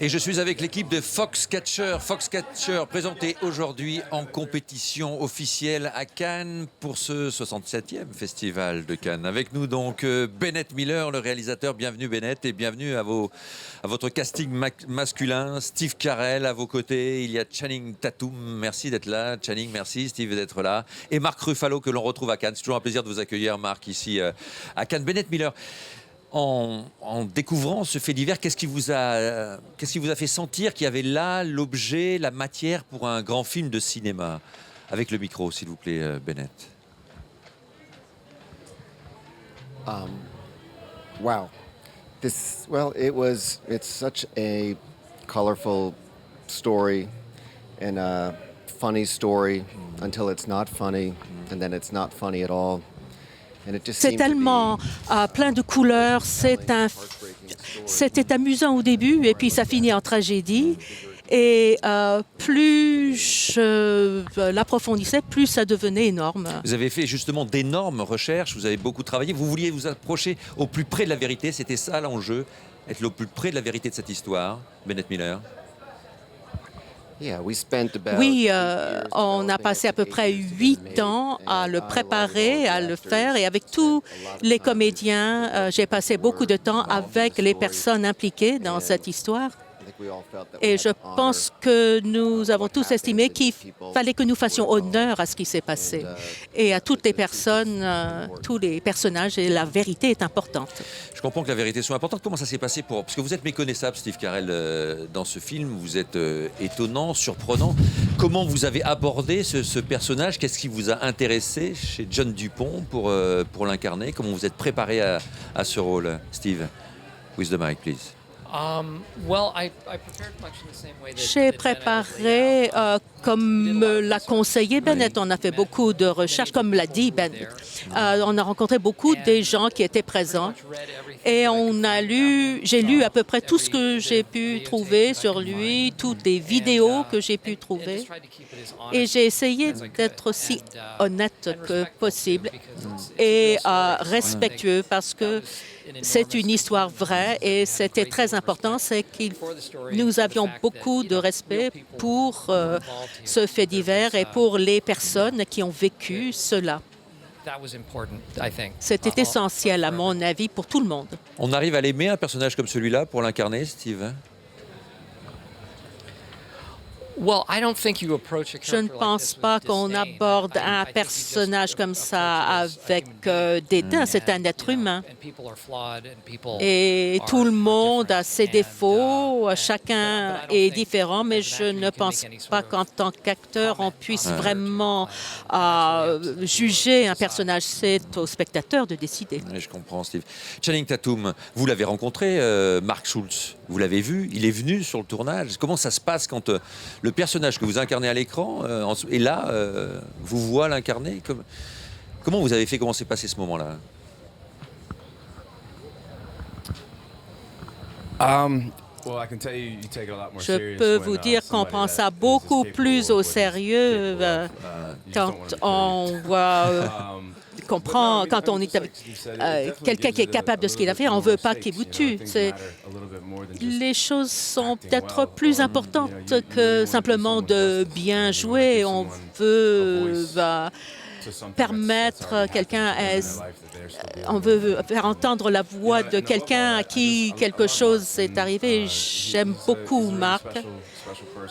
Et je suis avec l'équipe de Foxcatcher. Foxcatcher présenté aujourd'hui en compétition officielle à Cannes pour ce 67e festival de Cannes. Avec nous donc Bennett Miller, le réalisateur. Bienvenue Bennett et bienvenue à votre casting masculin. Steve Carell à vos côtés. Il y a Channing Tatum. Merci d'être là. Channing, merci. Steve d'être là. Et Marc Ruffalo que l'on retrouve à Cannes. C'est toujours un plaisir de vous accueillir Marc ici à Cannes. Bennett Miller. En découvrant ce fait divers, qu'est-ce qui vous a fait sentir qu'il y avait là l'objet, la matière pour un grand film de cinéma? Avec le micro, s'il vous plaît, Bennett. Wow. It's such a colorful story and a funny story until it's not funny and then it's not funny at all. C'est tellement plein de couleurs, c'était amusant au début et puis ça finit en tragédie. Et plus je l'approfondissais, plus ça devenait énorme. Vous avez fait justement d'énormes recherches, vous avez beaucoup travaillé, vous vouliez vous approcher au plus près de la vérité, c'était ça l'enjeu, être au plus près de la vérité de cette histoire, Bennett Miller. Oui, on a passé à peu près 8 ans à le préparer, à le faire. Et avec tous les comédiens, j'ai passé beaucoup de temps avec les personnes impliquées dans cette histoire. Et je pense que nous avons tous estimé qu'il fallait que nous fassions honneur à ce qui s'est passé et à toutes les personnes, tous les personnages, et la vérité est importante. Je comprends que la vérité soit importante. Comment ça s'est passé parce que vous êtes méconnaissable, Steve Carell, dans ce film. Vous êtes étonnant, surprenant. Comment vous avez abordé ce personnage? Qu'est-ce qui vous a intéressé chez John Dupont pour l'incarner? Comment vous êtes préparé à ce rôle, Steve? With the mic, please. J'ai préparé comme me l'a conseillé Bennett. On a fait beaucoup de recherches, comme l'a dit Bennett. On a rencontré beaucoup des gens qui étaient présents et j'ai lu à peu près tout ce que j'ai pu trouver sur lui, toutes les vidéos que j'ai pu trouver. Et j'ai essayé d'être aussi honnête que possible et respectueux parce que c'est une histoire vraie et c'était très important, c'est que nous avions beaucoup de respect pour ce fait divers et pour les personnes qui ont vécu cela. C'était essentiel, à mon avis, pour tout le monde. On arrive à l'aimer, un personnage comme celui-là, pour l'incarner, Steve? Je ne pense pas qu'on aborde un personnage comme ça avec dédain. C'est un être humain. Et tout le monde a ses défauts, chacun est différent, mais je ne pense pas qu'en tant qu'acteur, on puisse vraiment juger un personnage. C'est au spectateur de décider. Oui, je comprends, Steve. Channing Tatum, vous l'avez rencontré, Mark Schultz, vous l'avez vu, il est venu sur le tournage. Comment ça se passe quand le personnage que vous incarnez à l'écran est là, vous voit l'incarner? Comment vous avez fait? Comment s'est passé ce moment-là? Je peux vous dire qu'on prend ça beaucoup plus au sérieux quand on voit... quand on est avec quelqu'un qui est capable de ce qu'il a fait, on ne veut pas qu'il vous tue. Les choses sont peut-être plus importantes que simplement de bien jouer. On veut permettre quelqu'un, on veut faire entendre la voix de quelqu'un à qui quelque chose est arrivé. J'aime beaucoup Marc.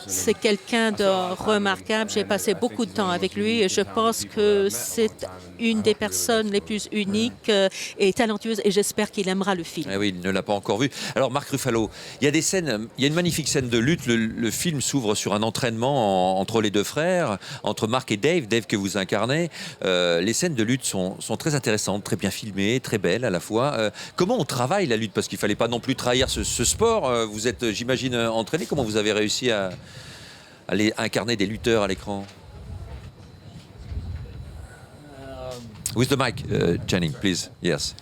C'est quelqu'un de remarquable. J'ai passé beaucoup de temps avec lui et je pense que c'est une des personnes les plus uniques et talentueuses et j'espère qu'il aimera le film. Eh oui, il ne l'a pas encore vu. Alors Marc Ruffalo, il y a des scènes, il y a une magnifique scène de lutte. Le film s'ouvre sur un entraînement entre les deux frères, entre Marc et Dave que vous incarnez. Les scènes de lutte sont très intéressantes, très bien filmées, très belles à la fois. Comment on travaille la lutte? Parce qu'il ne fallait pas non plus trahir ce sport. Vous êtes, j'imagine, entraîné. Comment vous avez réussi à incarner des lutteurs à l'écran? With the mic, Channing, please. Yes.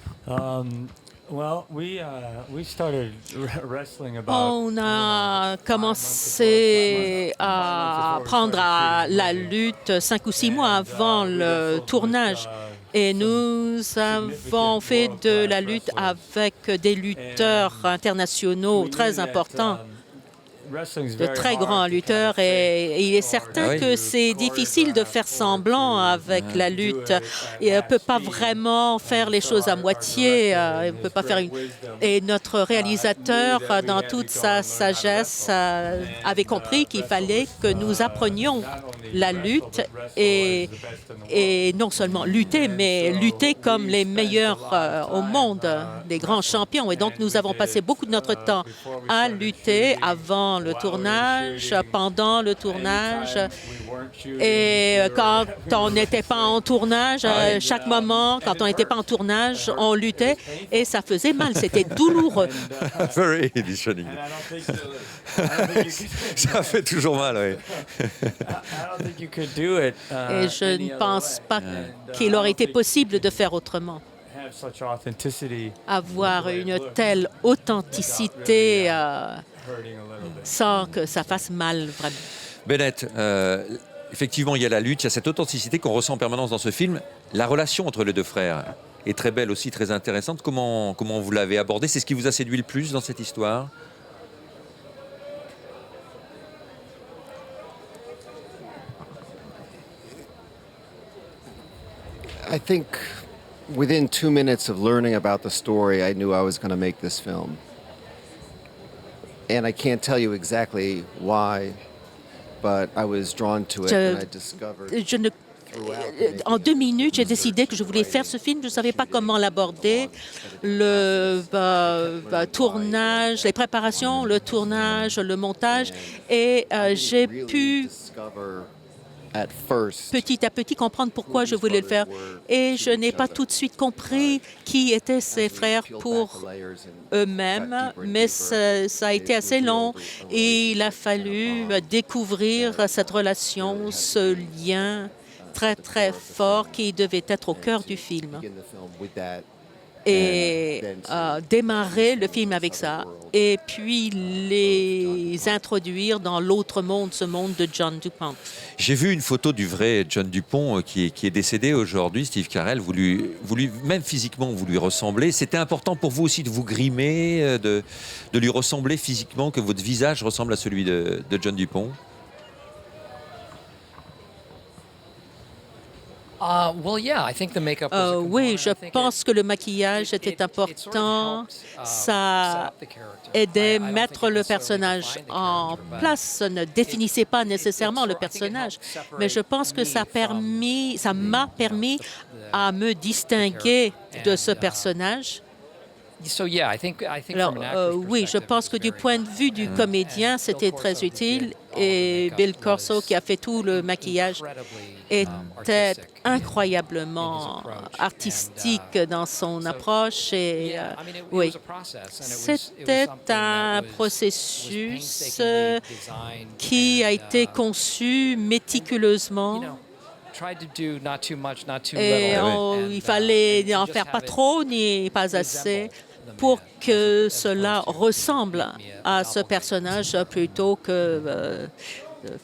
On a commencé à apprendre la lutte 5 ou 6 mois avant le tournage. Et nous avons fait de la lutte avec des lutteurs internationaux très importants. de très grands lutteurs et il est certain Ah oui. que c'est difficile de faire semblant avec la lutte. Il ne peut pas vraiment faire les choses à moitié. Il peut pas faire Et notre réalisateur, dans toute sa sagesse, avait compris qu'il fallait que nous apprenions la lutte et non seulement lutter, mais lutter comme les meilleurs au monde, des grands champions. Et donc, nous avons passé beaucoup de notre temps à lutter avant le tournage, pendant le tournage. Et quand on n'était pas en tournage, à chaque moment, quand on n'était pas en tournage, on luttait et ça faisait mal. C'était douloureux. Very, dit Channing. Ça fait toujours mal, oui. Et je ne pense pas qu'il aurait été possible de faire autrement. Avoir une telle authenticité sans que ça fasse mal, vraiment. Bennett, effectivement, il y a la lutte, il y a cette authenticité qu'on ressent en permanence dans ce film. La relation entre les deux frères est très belle aussi, très intéressante. Comment vous l'avez abordée? C'est ce qui vous a séduit le plus dans cette histoire? I think within 2 minutes of learning about the story, I knew I was going to make this film. And I can't tell you exactly why, but I was drawn to it and I discovered. En 2 minutes, j'ai décidé que je voulais faire ce film. Je ne savais pas comment l'aborder. Le tournage, les préparations, le tournage, le montage. Et j'ai pu petit à petit comprendre pourquoi je voulais le faire. Et je n'ai pas tout de suite compris qui étaient ses frères pour eux-mêmes, mais ça a été assez long et il a fallu découvrir cette relation, ce lien très, très fort qui devait être au cœur du film. Et démarrer le film avec ça, et puis les introduire dans l'autre monde, ce monde de John DuPont. J'ai vu une photo du vrai John DuPont qui est décédé aujourd'hui, Steve Carell. Même physiquement, vous lui ressemblez. C'était important pour vous aussi de vous grimer, de lui ressembler physiquement, que votre visage ressemble à celui de John DuPont? Oui, je pense que le maquillage était important. Ça aidait à mettre le personnage en place. Ça ne définissait pas nécessairement le personnage, mais je pense que ça m'a permis à me distinguer de ce personnage. Alors, oui, je pense que du point de vue du comédien, c'était très utile. Et Bill Corso, qui a fait tout le maquillage, était incroyablement artistique dans son approche. Et oui, c'était un processus qui a été conçu méticuleusement. Et il fallait n'en faire pas trop ni pas assez pour que cela ressemble à ce personnage plutôt que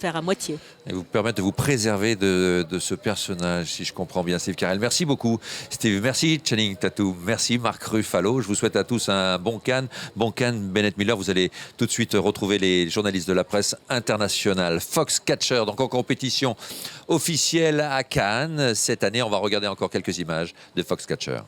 faire à moitié. Et vous permettre de vous préserver de ce personnage, si je comprends bien, Steve Carell. Merci beaucoup, Steve. Merci, Channing Tatum. Merci, Mark Ruffalo. Je vous souhaite à tous un bon Cannes. Bon Cannes, Bennett Miller. Vous allez tout de suite retrouver les journalistes de la presse internationale. Foxcatcher, donc en compétition officielle à Cannes. Cette année, on va regarder encore quelques images de Foxcatcher.